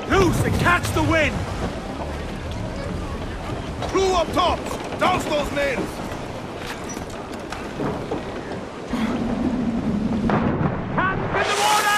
Loose and catch the wind! Crew up tops! Douse those nails! Hands in the water!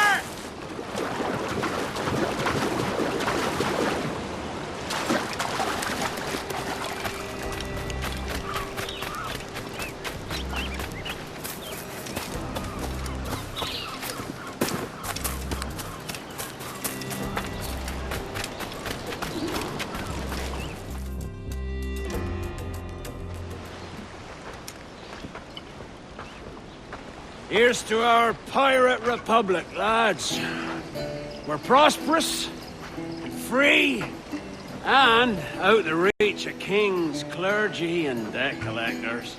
Here's to our pirate republic, lads. We're prosperous, free, and out the reach of kings, clergy, and debt collectors.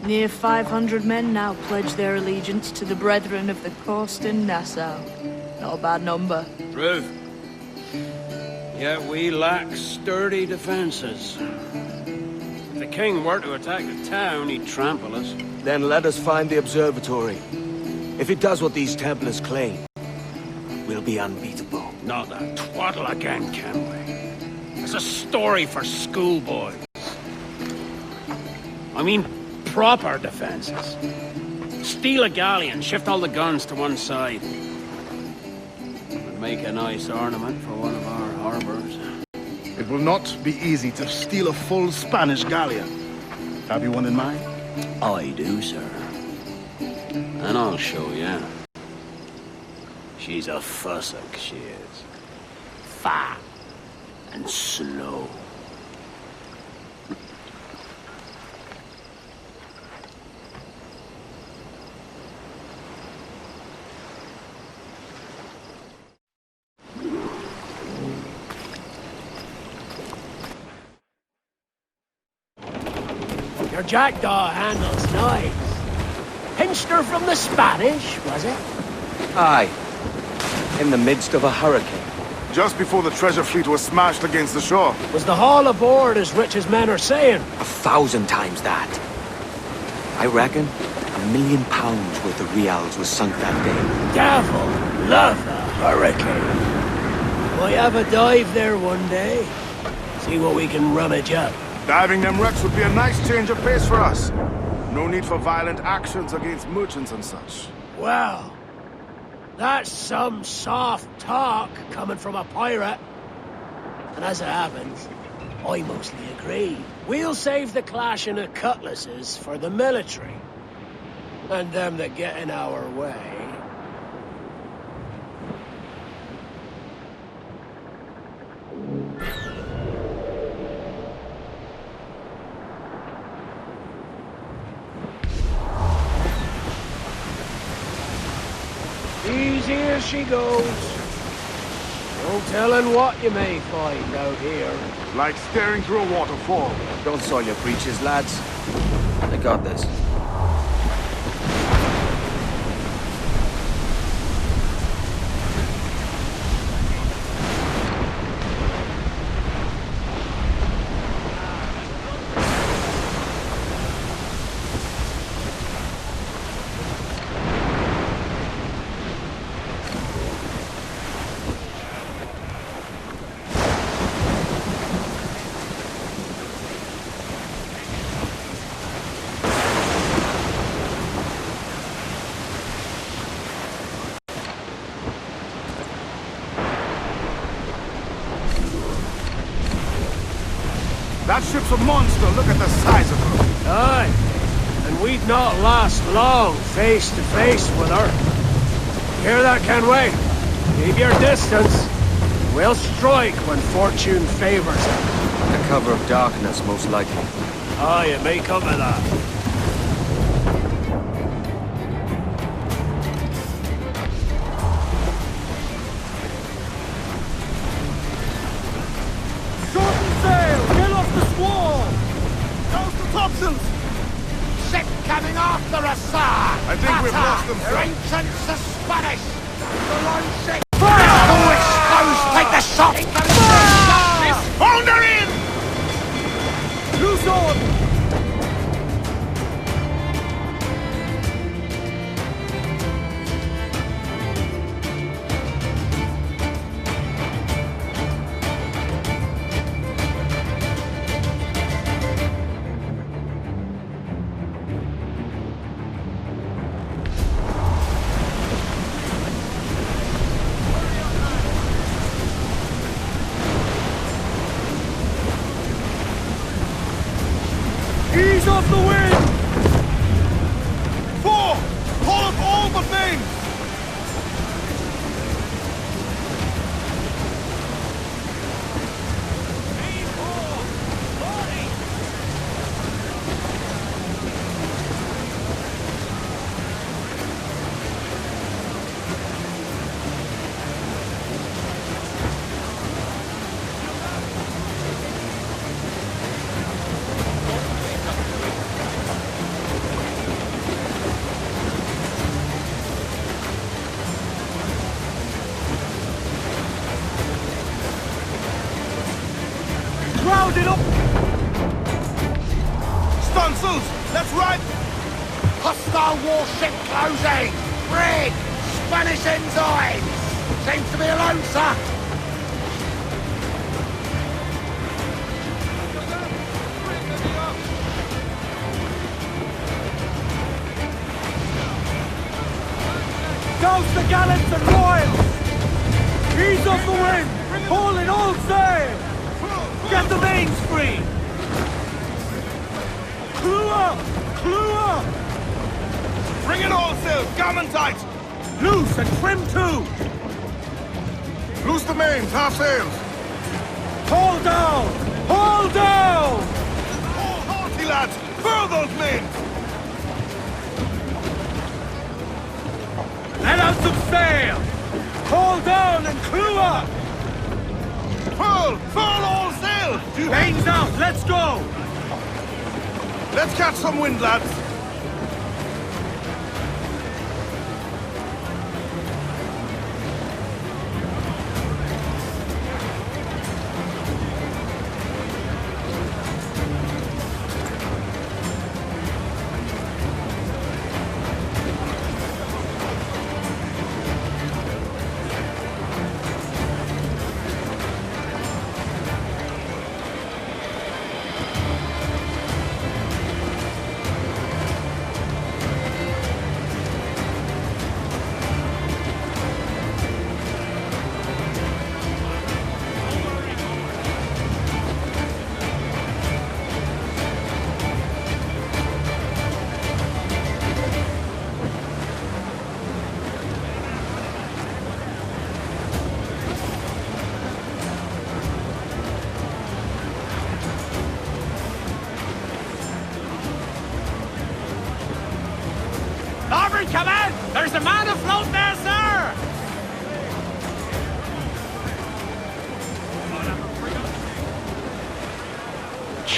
Near 500 men now pledge their allegiance to the Brethren of the Coast in Nassau. Not a bad number. True. Yet we lack sturdy defenses. If the king were to attack the town, he'd trample us. Then let us find the observatory. If it does what these Templars claim, we'll be unbeatable. Not that twaddle again, can we? It's a story for schoolboys. I mean, proper defenses. Steal a galleon, shift all the guns to one side. Would make a nice ornament for one of our harbors. It will not be easy to steal a full Spanish galleon. Have you one in mind? I do, sir. And I'll show you. She's a fussock, she is. Fat and slow. Your jackdaw handles nice. Pinched her from the Spanish, was it? Aye. In the midst of a hurricane. Just before the treasure fleet was smashed against the shore. Was the haul aboard as rich as men are saying? 1,000 times that. I reckon £1 million worth of reals was sunk that day. Devil love a hurricane. Might have a dive there one day. See what we can rummage up. Diving them wrecks would be a nice change of pace for us. No need for violent actions against merchants and such. Well, that's some soft talk coming from a pirate. And as it happens, I mostly agree. We'll save the clashing of cutlasses for the military. And them that get in our way. she goes. No telling what you may find out here. Like staring through a waterfall. Don't soil your breeches, lads. I got this. That ship's a monster. Look at the size of her. Aye, and we'd not last long face to face with her. Hear that, Kenway? Keep your distance. We'll strike when fortune favors it. The cover of darkness, most likely. Aye, it may come to that. Ship coming after us, sir! I think we've lost them, Their sir. entrance to Spanish! The lone ship! All exposed! Take the shot! Hold her in! Loose on! Ease off the wind! 4! Pull up all the things! Rounded up! Stunsails! Let's ride! Hostile warship closing! Brig! Spanish ensigns! Seems to be alone, sir! Douse the gallants and royals! Ease off the wind! Haul in all sail! Get the mains free! Clew up! Clew up! Bring it all sails! Gammon tight! Loose and trim too! Loose the mains, half sails! Haul down! Haul down! All hearty, lads! Furl those mains! Let out some sail! Haul down and clew up! Furl! Furl all sails! Mains out! Let's go! Let's catch some wind, lads!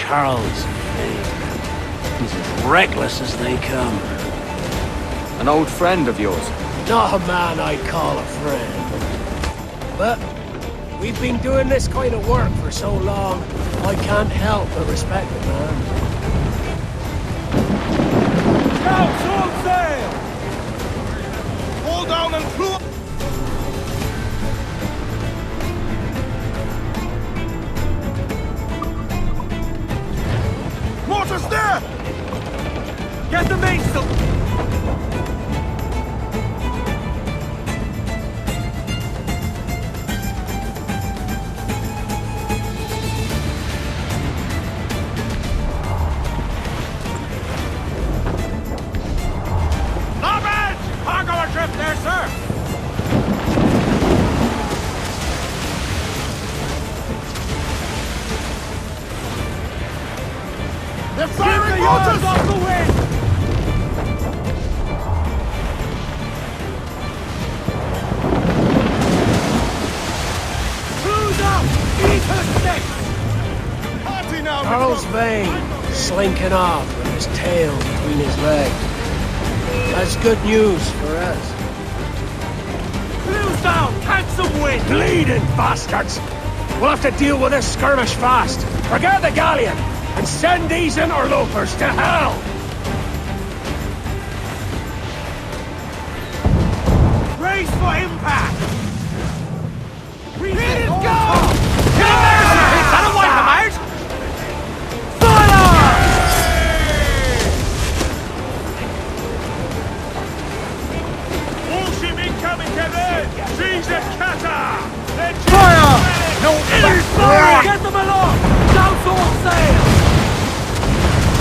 Charles Vane. He's as reckless as they come. An old friend of yours? Not a man I'd call a friend. But we've been doing this kind of work for so long, I can't help but respect the man. Scouts, all sail! Hold down and crew. Mortars there! Get the mainsail! Starboard! Cargo adrift there, sir! They're Get firing the yards mortars! off the wind! Cruise up! Eat her sticks! Party now, Charles Vane, slinking off with his tail between his legs. That's good news for us. Cruise down! Catch some wind! Bleeding bastards! We'll have to deal with this skirmish fast. Forget the galleon, and send these interlopers to hell! Brace for impact! Let it go! Get him there, sir! That'll wipe him out! Fire! Warship incoming, Kevin! Seize the cutter! Fire! No, Enemy fire! Get them along! Douse all sail!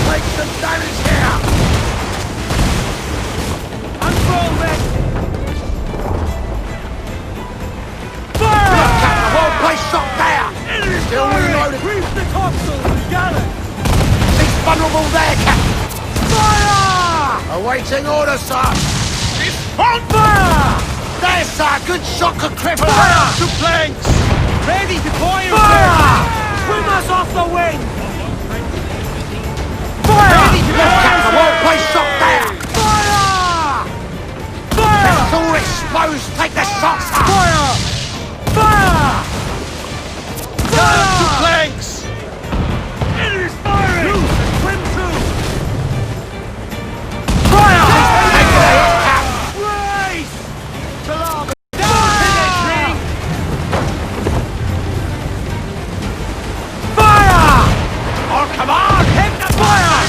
Take some damage here! Unfurl men! Fire! The whole place shot there! Enemy Still fire! reloading. Reef the topsails and gallant! He's vulnerable there, Captain! Fire! Awaiting orders, sir! It's on! Fire! There, sir! Good shot could cripple Fire! her! To planks! Ready to fire! Fire! Swim us off the wind! Fire! Ready to go, Captain! The whole place shot there! Fire! Fire! It's all exposed! Take the shots, sir! Fire! Fire! Fire! To planks! Enemy's firing! Loose and swim through! Fire! Take the hit, Captain! Race! Fire! Fire! Oh, come on! Hit the Fire!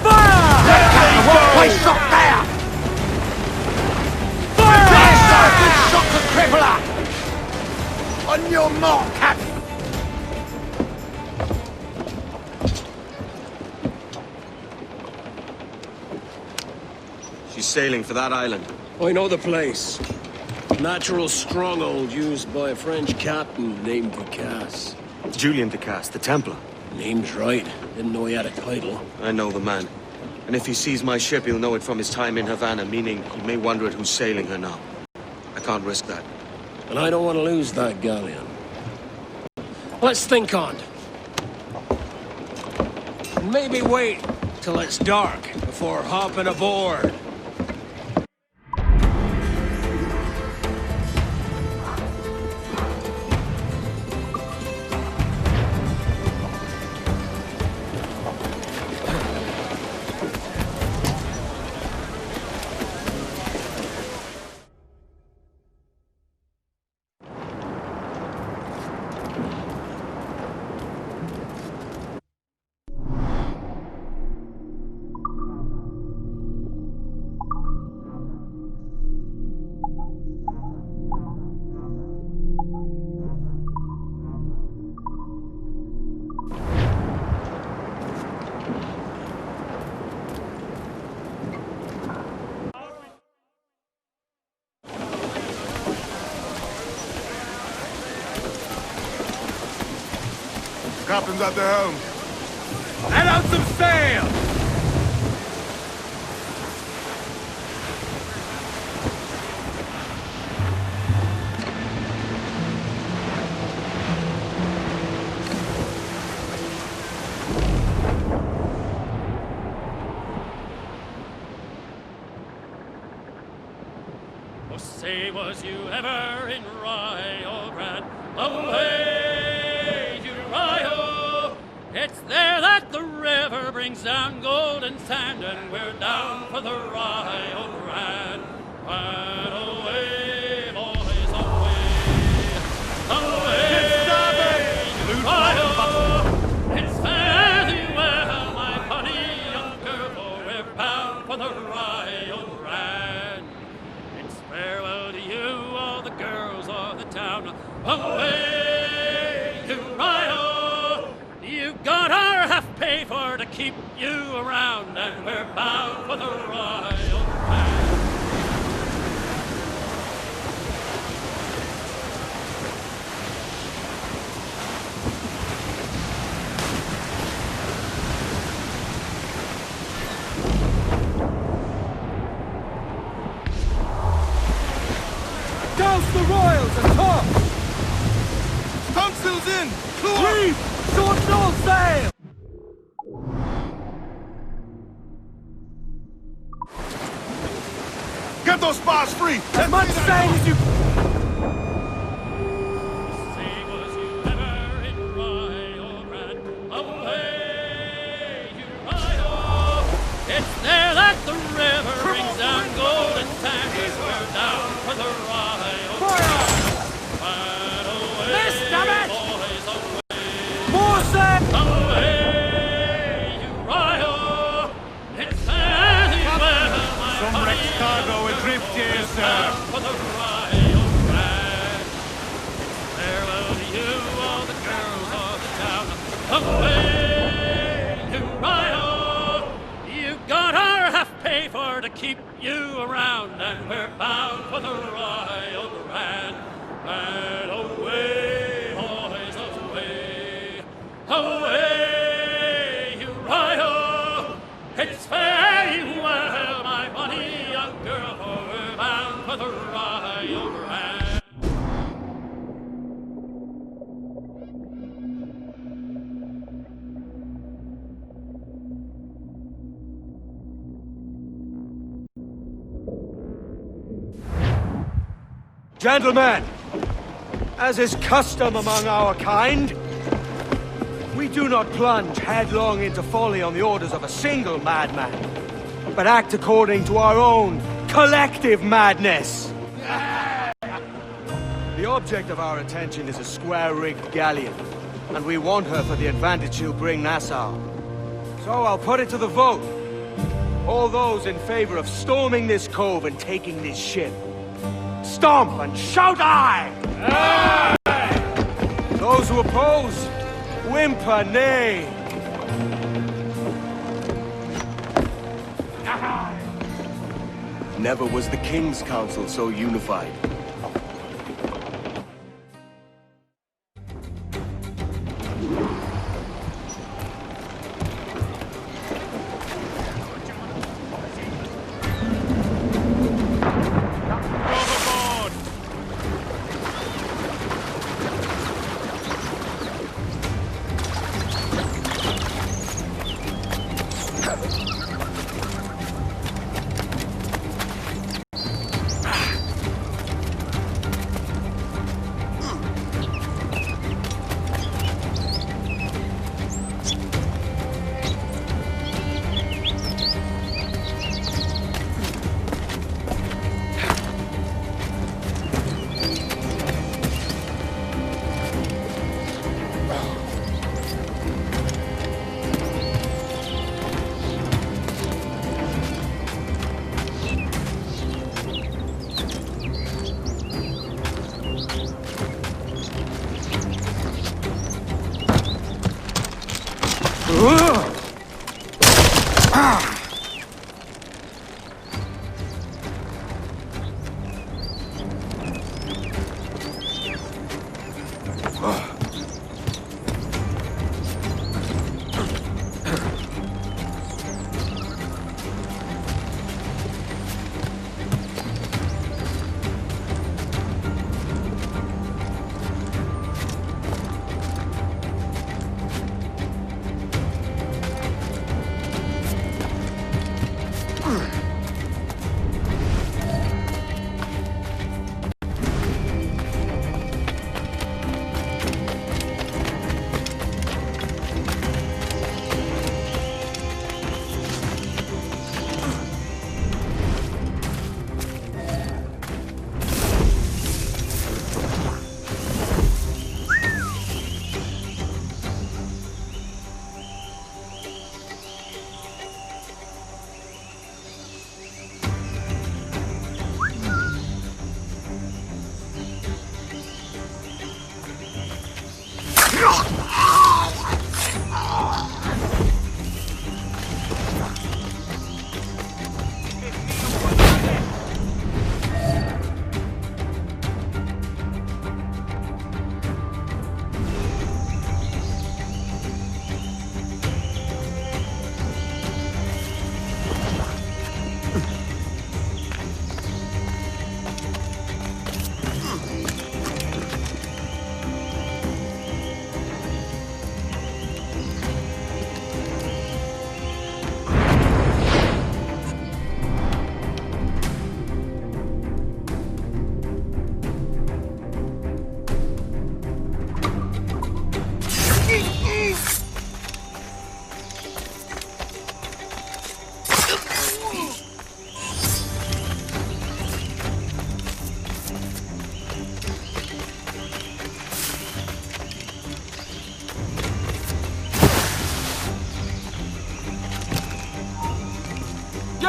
Fire! Captain, the whole place shot there! Fire! There, sir! Good shot could cripple her! On your mark, Captain! She's sailing for that island. I know the place. Natural stronghold used by a French captain named Ducasse. Julian Ducasse, the Templar. Name's right. Didn't know he had a title. I know the man. And if he sees my ship, he'll know it from his time in Havana, meaning he may wonder at who's sailing her now. I can't risk that. And I don't want to lose that galleon. Let's think on it. And maybe wait till it's dark before hopping aboard. Captain's at the helm. Let out some sail! you ever in Rio Grande? Away to Rio. It's there that the river brings down golden sand, and we're down for the Rio Grande. And away, boys, away, away to Rio. It's fare thee well, my honey young girl, for we're bound for the Rio Grande. It's farewell to you, all the girls of the town. Away to Rio. You got our half pay for to keep you around, and we're bound for the Rio Grande. Douse the royals and talk! Topsails in! Clear! Reef! Short and all sail! Get those spars free! As much sail as you... Same as you ever in Rio Grande. Away to Rio. It's there that the river brings down golden sand, and we're down for the Rio Grande. And away, boys, away. More sail! Away to Rio. It's fare thee well, my Some honey wrecked cargo young adrift girl, here, we're sir. bound for the Rio Grande. Farewell to you, all the girls of the town. Away to Rio. You got our half pay for to keep you around, and we're bound for the Rio Grande. And away, boys, away, away to Rio. It's fare you well, my bonny young girl, for we're bound for the Rio Grande. Gentlemen, as is custom among our kind, we do not plunge headlong into folly on the orders of a single madman, but act according to our own collective madness. The object of our attention is a square-rigged galleon, and we want her for the advantage she'll bring Nassau. So I'll put it to the vote. All those in favor of storming this cove and taking this ship, stomp and shout aye! Aye! Those who oppose, whimper nay! Never was the King's Council so unified. Overboard!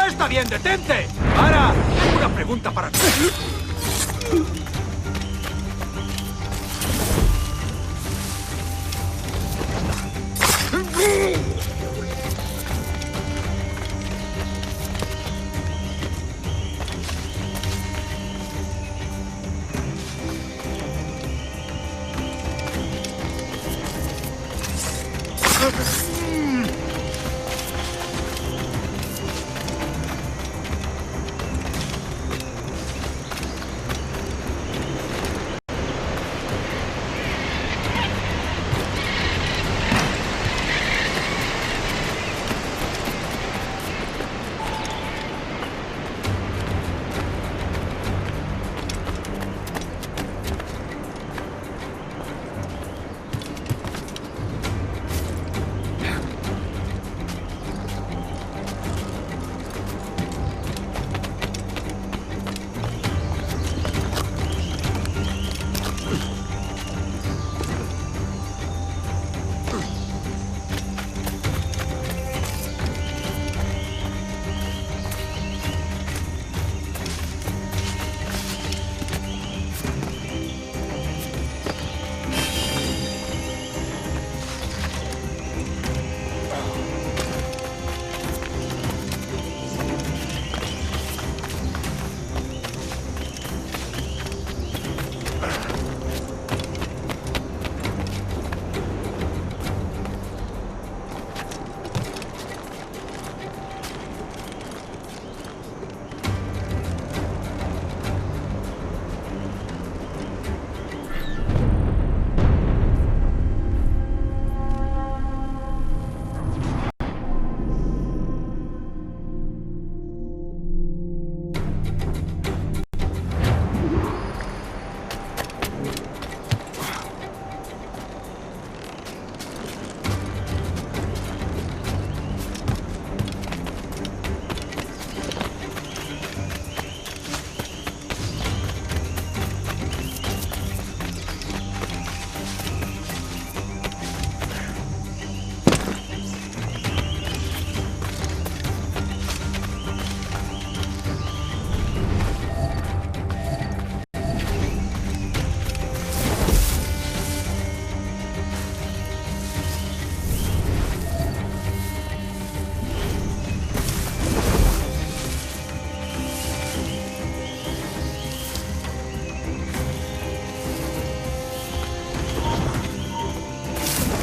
está bien, detente. Para. Tengo una pregunta para ti.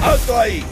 ¡Alto ahí!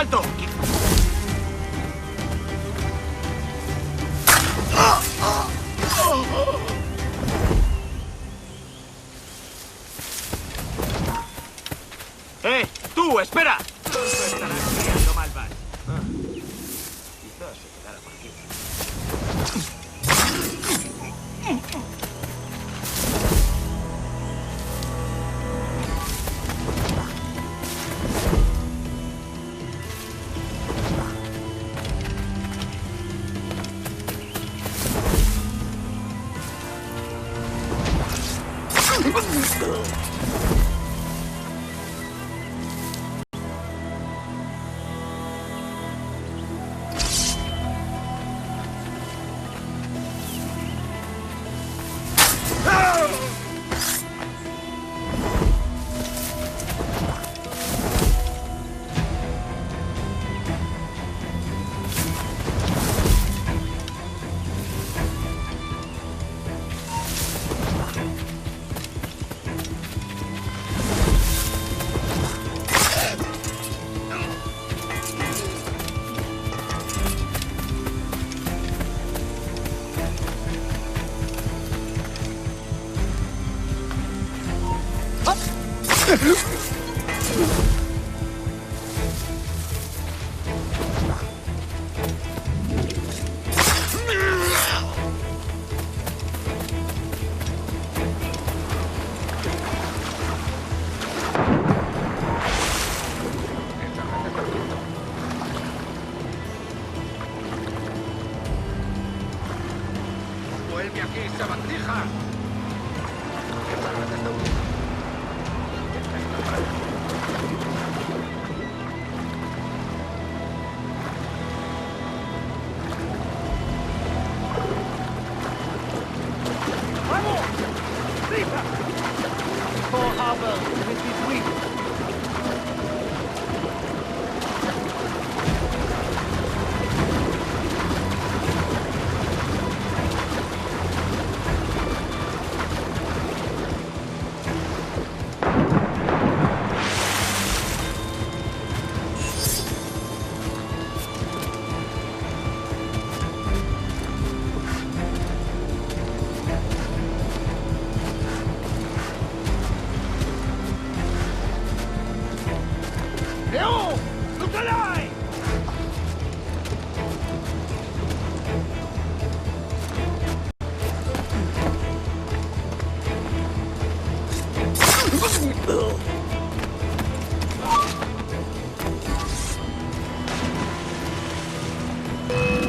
¡Alto! ¡Tú, espera! No estarás criando malvas. Quizás se quedara por aquí. ¡Vuelve aquí, sabandija!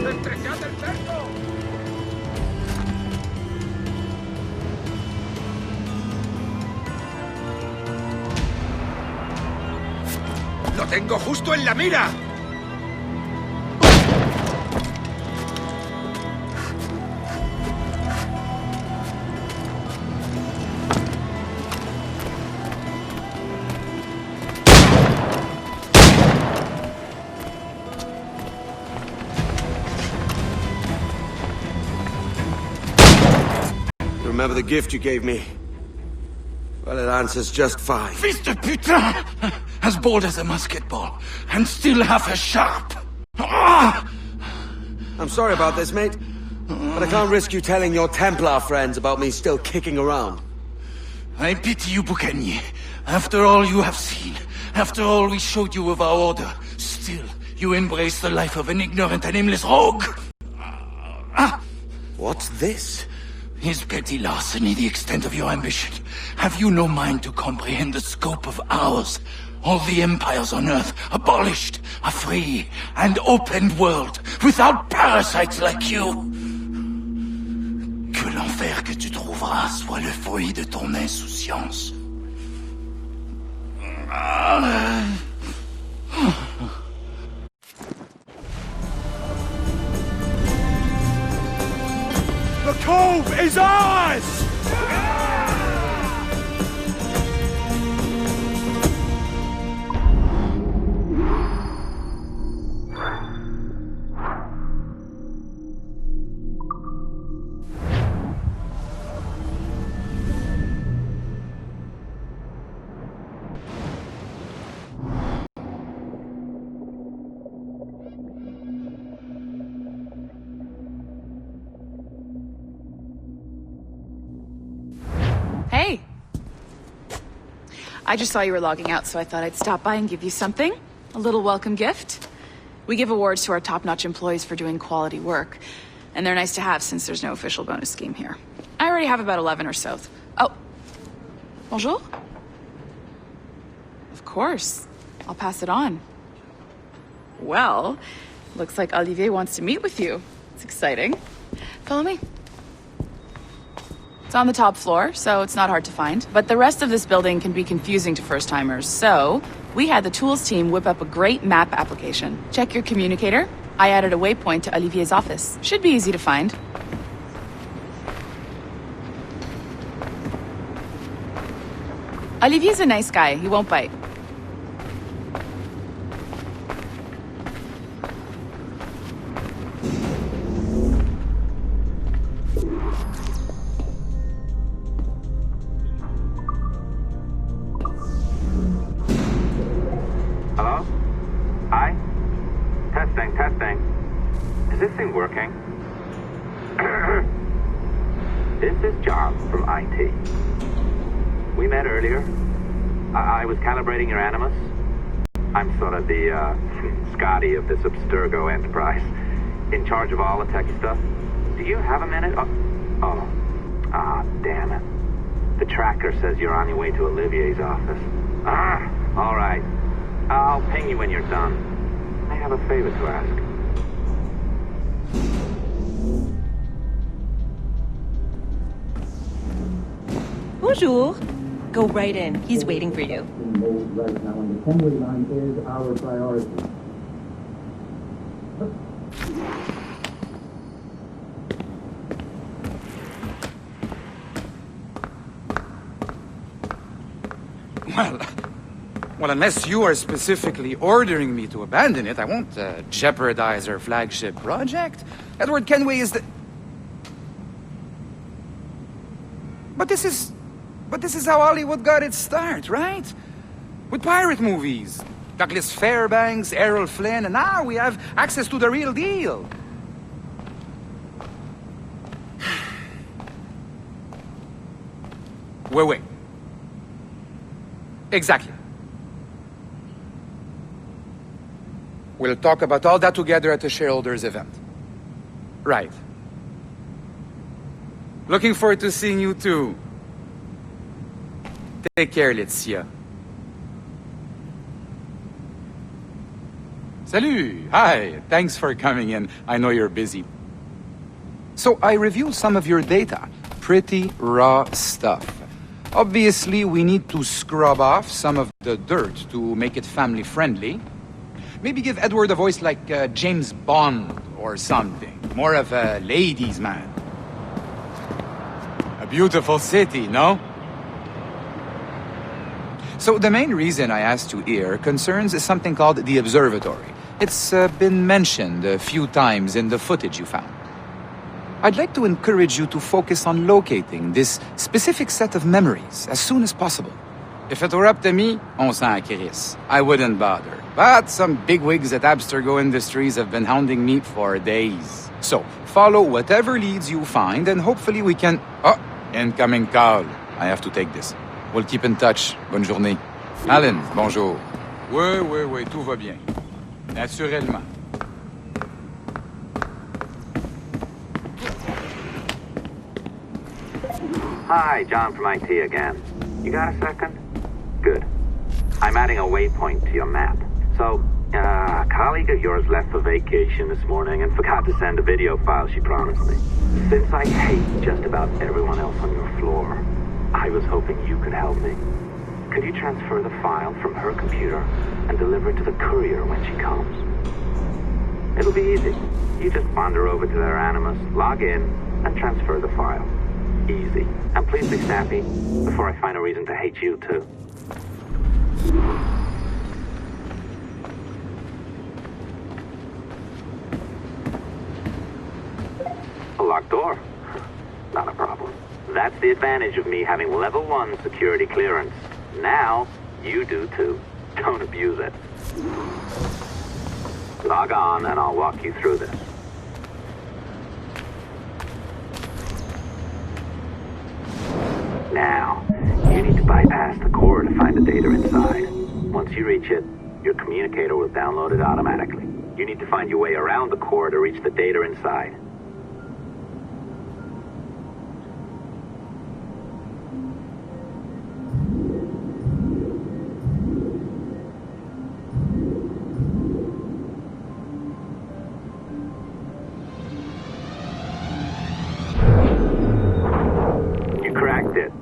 ¡Destrechad el cerco! ¡Lo tengo justo en la mira! Remember the gift you gave me? Well, it answers just fine. Fils de putain! As bold as a musket ball, and still half as sharp. Ah! I'm sorry about this, mate. But I can't risk you telling your Templar friends about me still kicking around. I pity you, Boucanier. After all you have seen, after all we showed you of our order, still you embrace the life of an ignorant and aimless rogue. What's this? Is petty larceny the extent of your ambition? Have you no mind to comprehend the scope of ours? All the empires on Earth abolished, a free and open world, without parasites like you. Que l'enfer que tu trouveras soit le fruit de ton insouciance. The cove is ours! I just saw you were logging out, so I thought I'd stop by and give you something. A little welcome gift. We give awards to our top-notch employees for doing quality work, and they're nice to have since there's no official bonus scheme here. I already have about 11 or so. Oh. Bonjour? Of course. I'll pass it on. Well, looks like Olivier wants to meet with you. It's exciting. Follow me. It's on the top floor, so it's not hard to find. But the rest of this building can be confusing to first-timers, so we had the tools team whip up a great map application. Check your communicator. I added a waypoint to Olivier's office. Should be easy to find. Olivier's a nice guy. He won't bite. Hello? Hi? Testing. Is this thing working? This is John from IT. We met earlier. I was calibrating your Animus. I'm sort of the, Scotty of this Abstergo enterprise. In charge of all the techie stuff. Do you have a minute? Damn it. The tracker says you're on your way to Olivier's office. All right. I'll ping you when you're done. I have a favor to ask. Bonjour. Go right in. He's waiting for you. Right now, and the Kenway line is our priority. Well, unless you are specifically ordering me to abandon it, I won't jeopardize our flagship project. Edward Kenway is the... But this is how Hollywood got its start, right? With pirate movies. Douglas Fairbanks, Errol Flynn, and now we have access to the real deal. Wait. Exactly. We'll talk about all that together at the shareholders event. Right. Looking forward to seeing you too. Take care, Laetitia. Salut! Hi! Thanks for coming in. I know you're busy. So I reviewed some of your data. Pretty raw stuff. Obviously, we need to scrub off some of the dirt to make it family-friendly. Maybe give Edward a voice like James Bond or something. More of a ladies' man. A beautiful city, no? So the main reason I asked you here concerns something called the Observatory. It's been mentioned a few times in the footage you found. I'd like to encourage you to focus on locating this specific set of memories as soon as possible. If it were up to me, on s'en crisse. I wouldn't bother. But some bigwigs at Abstergo Industries have been hounding me for days. So, follow whatever leads you find and hopefully we can... Oh, incoming call. I have to take this. We'll keep in touch. Bonne journée. Alan, bonjour. Oui, tout va bien. Naturellement. Hi, John from IT again. You got a second? Good. I'm adding a waypoint to your map. So, a colleague of yours left for vacation this morning and forgot to send a video file she promised me. Since I hate just about everyone else on your floor, I was hoping you could help me. Could you transfer the file from her computer and deliver it to the courier when she comes? It'll be easy. You just wander over to their Animus, log in, and transfer the file. Easy. And please be snappy before I find a reason to hate you too. A locked door? Not a problem. That's the advantage of me having level 1 security clearance. Now, you do too. Don't abuse it. Log on and I'll walk you through this. Now, you need to bypass the core to find the data inside. Once you reach it, your communicator will download it automatically. You need to find your way around the core to reach the data inside.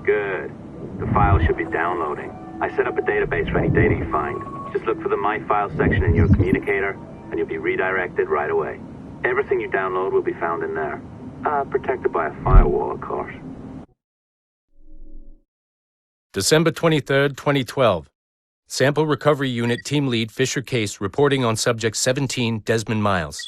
Good. The file should be downloading. I set up a database for any data you find. Just look for the My Files section in your communicator, and you'll be redirected right away. Everything you download will be found in there. Protected by a firewall, of course. December 23rd, 2012. Sample Recovery Unit Team Lead Fisher Case reporting on Subject 17, Desmond Miles.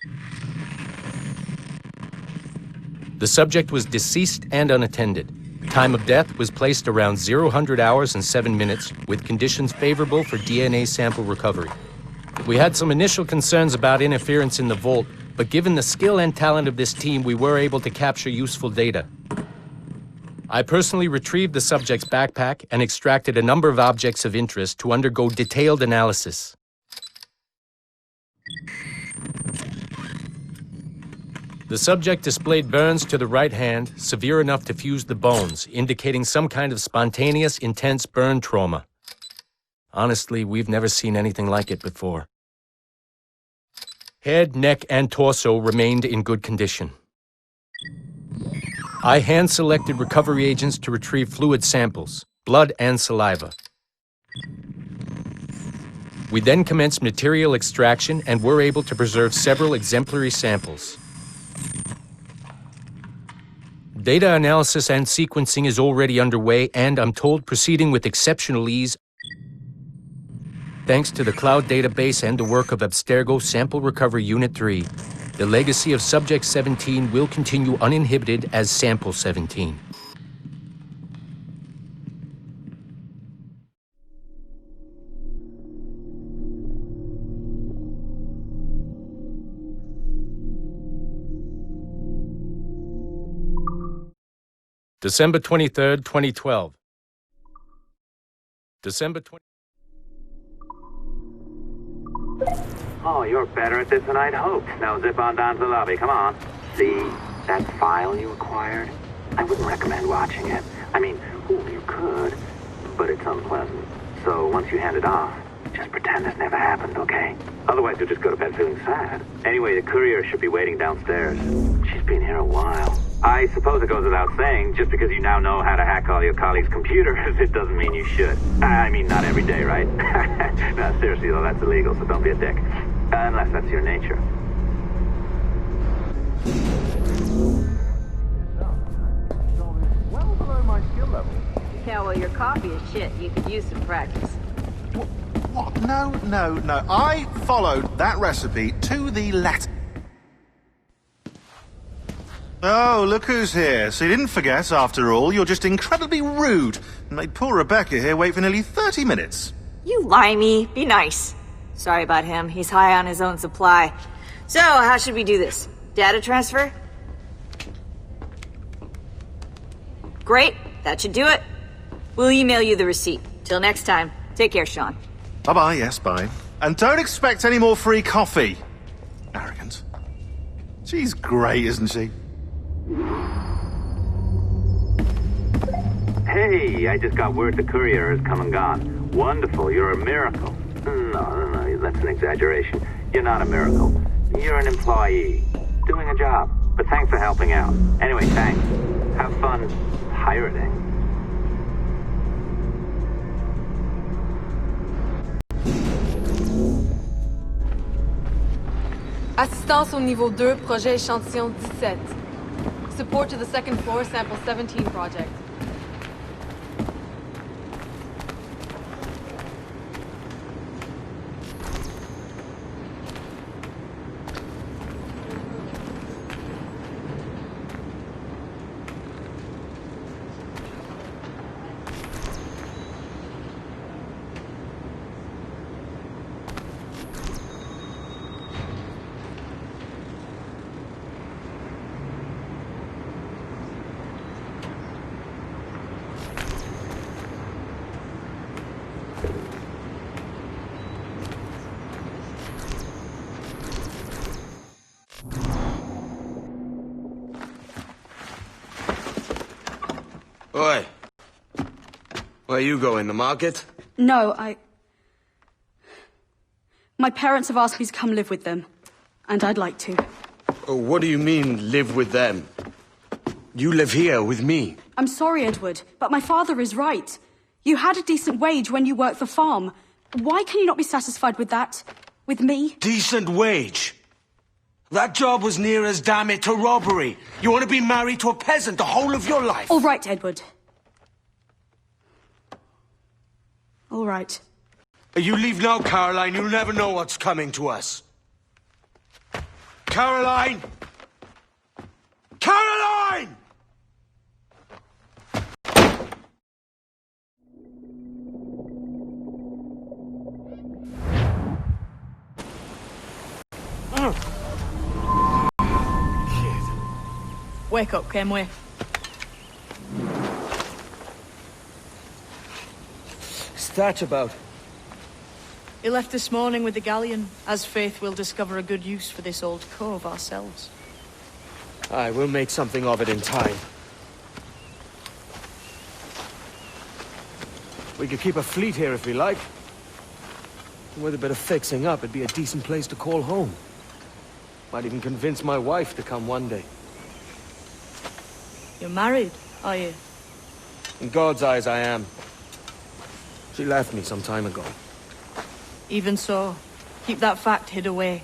The subject was deceased and unattended. Time of death was placed around 00 hours and 7 minutes, with conditions favorable for DNA sample recovery. We had some initial concerns about interference in the vault, but given the skill and talent of this team, we were able to capture useful data. I personally retrieved the subject's backpack and extracted a number of objects of interest to undergo detailed analysis. The subject displayed burns to the right hand, severe enough to fuse the bones, indicating some kind of spontaneous, intense burn trauma. Honestly, we've never seen anything like it before. Head, neck, and torso remained in good condition. I hand-selected recovery agents to retrieve fluid samples, blood and saliva. We then commenced material extraction and were able to preserve several exemplary samples. Data analysis and sequencing is already underway, and I'm told proceeding with exceptional ease. Thanks to the cloud database and the work of Abstergo Sample Recovery Unit 3, the legacy of Subject 17 will continue uninhibited as Sample 17. December 23rd, 2012. December 20. Oh, you're better at this than I'd hoped. Now zip on down to the lobby, come on. See that file you acquired? I wouldn't recommend watching it. I mean, you could, but it's unpleasant. So once you hand it off, just pretend this never happened, okay? Otherwise you'll just go to bed feeling sad. Anyway, the courier should be waiting downstairs. She's been here a while. I suppose it goes without saying, just because you now know how to hack all your colleagues' computers, it doesn't mean you should. I mean, not every day, right? No, seriously though, that's illegal, so don't be a dick. Unless that's your nature. Well below my skill level. Yeah, well, your coffee is shit. You could use some practice. What? No. I followed that recipe to the letter. Oh, look who's here. So you didn't forget, after all. You're just incredibly rude and made poor Rebecca here wait for nearly 30 minutes. You limey. Be nice. Sorry about him. He's high on his own supply. So, how should we do this? Data transfer? Great. That should do it. We'll email you the receipt. Till next time. Take care, Sean. Bye-bye, yes, bye. And don't expect any more free coffee. Arrogant. She's great, isn't she? Hey, I just got word the courier has come and gone. Wonderful, you're a miracle. No, that's an exaggeration. You're not a miracle. You're an employee, doing a job. But thanks for helping out. Anyway, thanks. Have fun pirating. Assistance au niveau 2, projet échantillon 17. Support to the second floor, sample 17 project. Oi. Where you going, the market? No, My parents have asked me to come live with them. And I'd like to. Oh, what do you mean, live with them? You live here with me. I'm sorry, Edward, but my father is right. You had a decent wage when you worked the farm. Why can you not be satisfied with that? With me? Decent wage? That job was near as, damn it, to robbery. You want to be married to a peasant the whole of your life? All right, Edward. All right. You leave now, Caroline. You'll never know what's coming to us. Caroline! Caroline! Wake up, Kenway. What's that about? He left this morning with the galleon. As faith, we'll discover a good use for this old cove ourselves. Aye, we'll make something of it in time. We could keep a fleet here if we like. With a bit of fixing up, it'd be a decent place to call home. Might even convince my wife to come one day. You're married, are you? In God's eyes, I am. She left me some time ago. Even so, keep that fact hid away.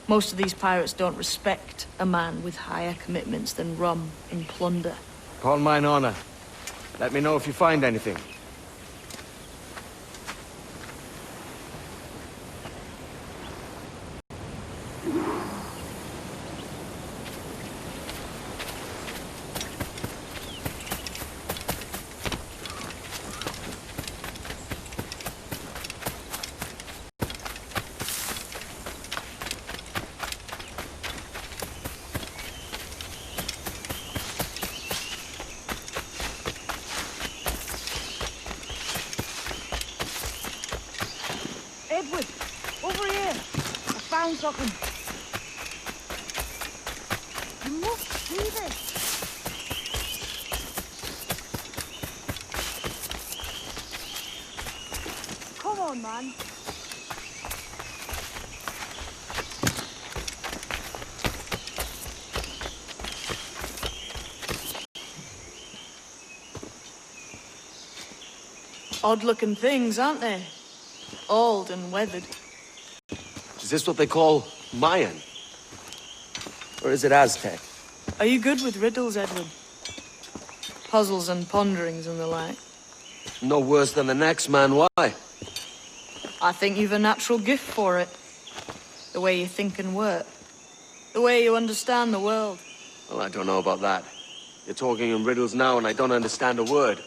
Most of these pirates don't respect a man with higher commitments than rum and plunder. Upon mine honor. Let me know if you find anything. Edward, over here. I found something. You must see this. Come on, man. Odd-looking things, aren't they? Old and weathered. Is this what they call Mayan? Or is it Aztec? Are you good with riddles, Edward? Puzzles and ponderings and the like? No worse than the next man, why? I think you've a natural gift for it. The way you think and work. The way you understand the world. Well, I don't know about that. You're talking in riddles now and I don't understand a word.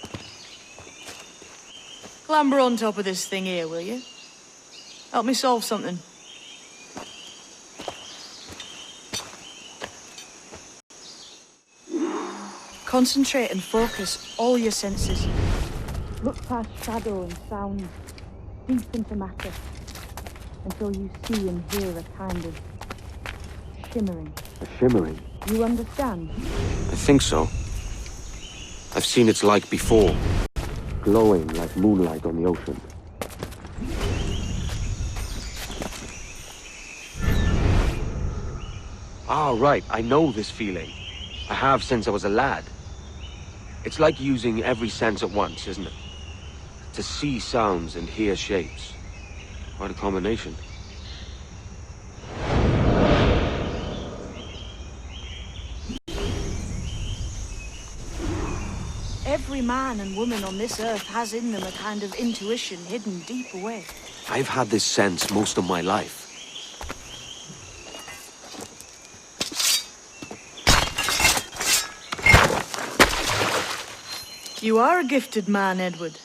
Clamber on top of this thing here, will you? Help me solve something. Concentrate and focus all your senses. Look past shadow and sound, deep into matter, until you see and hear a kind of shimmering. A shimmering? You understand? I think so. I've seen its like before. Glowing like moonlight on the ocean. Ah, right. I know this feeling. I have since I was a lad. It's like using every sense at once, isn't it? To see sounds and hear shapes. Quite a combination. Every man and woman on this earth has in them a kind of intuition hidden deep away. I've had this sense most of my life. You are a gifted man, Edward.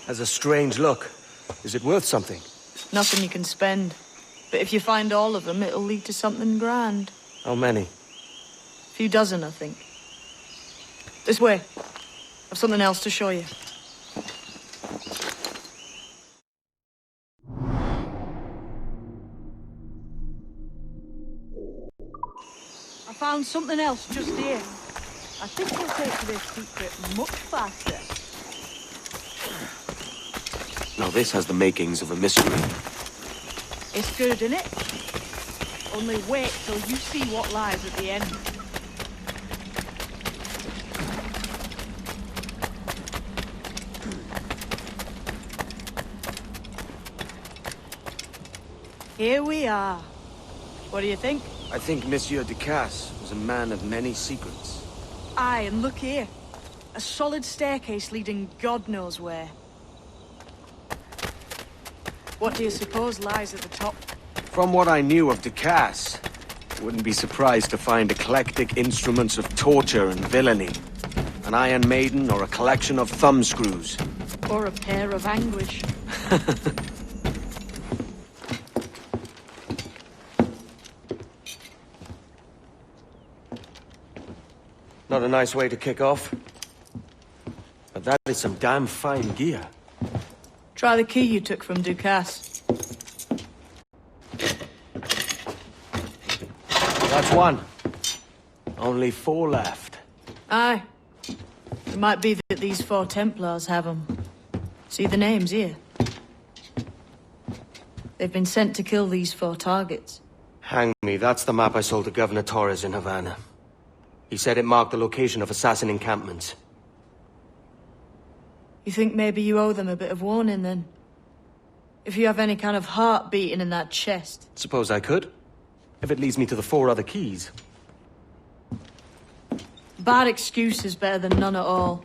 Has a strange look. Is it worth something? Nothing you can spend. But if you find all of them, it'll lead to something grand. How many? A few dozen, I think. This way. I've something else to show you. I found something else just here. I think we'll take to this secret much faster. Now this has the makings of a mystery. It's good, isn't it? Only wait till you see what lies at the end. Here we are. What do you think? I think Monsieur Ducasse was a man of many secrets. Aye, and look here. A solid staircase leading God knows where. What do you suppose lies at the top? From what I knew of Ducasse, I wouldn't be surprised to find eclectic instruments of torture and villainy. An Iron Maiden or a collection of thumbscrews. Or a pair of anguish. Not a nice way to kick off. But that is some damn fine gear. Try the key you took from Ducasse. That's one. Only 4 left. Aye. It might be that these 4 Templars have them. See the names here? They've been sent to kill these 4 targets. Hang me, that's the map I sold to Governor Torres in Havana. He said it marked the location of assassin encampments. You think maybe you owe them a bit of warning, then? If you have any kind of heart beating in that chest. Suppose I could? If it leads me to the 4 other keys. Bad excuse is better than none at all.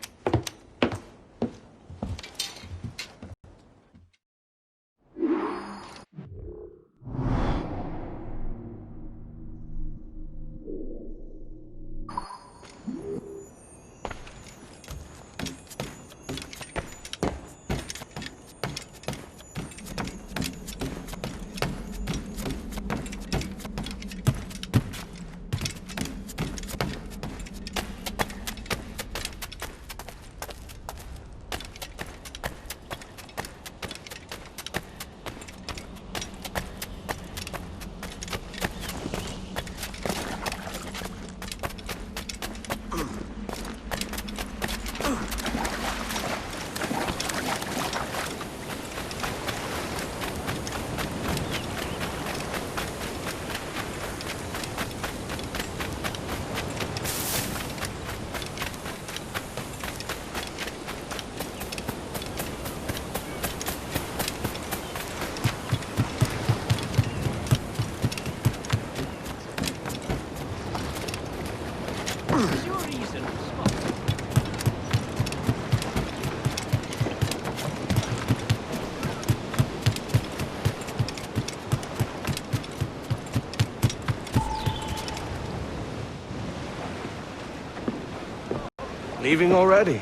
Leaving already?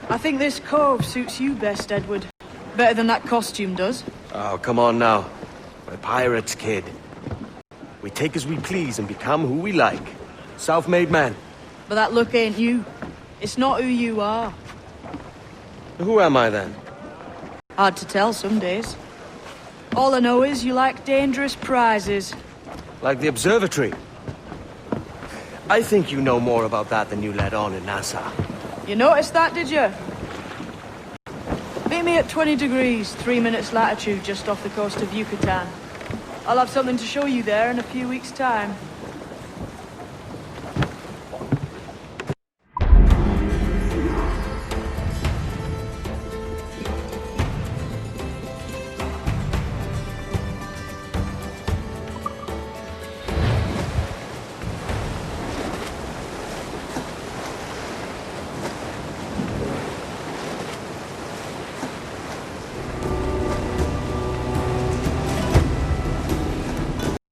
I think this cove suits you best, Edward. Better than that costume does. Oh, come on now. We're pirates, kid. We take as we please and become who we like. Self-made men. But that look ain't you. It's not who you are. Who am I then? Hard to tell some days. All I know is you like dangerous prizes. Like the observatory. I think you know more about that than you let on in Nassau. You noticed that, did you? Meet me at 20 degrees, 3 minutes latitude just off the coast of Yucatan. I'll have something to show you there in a few weeks' time.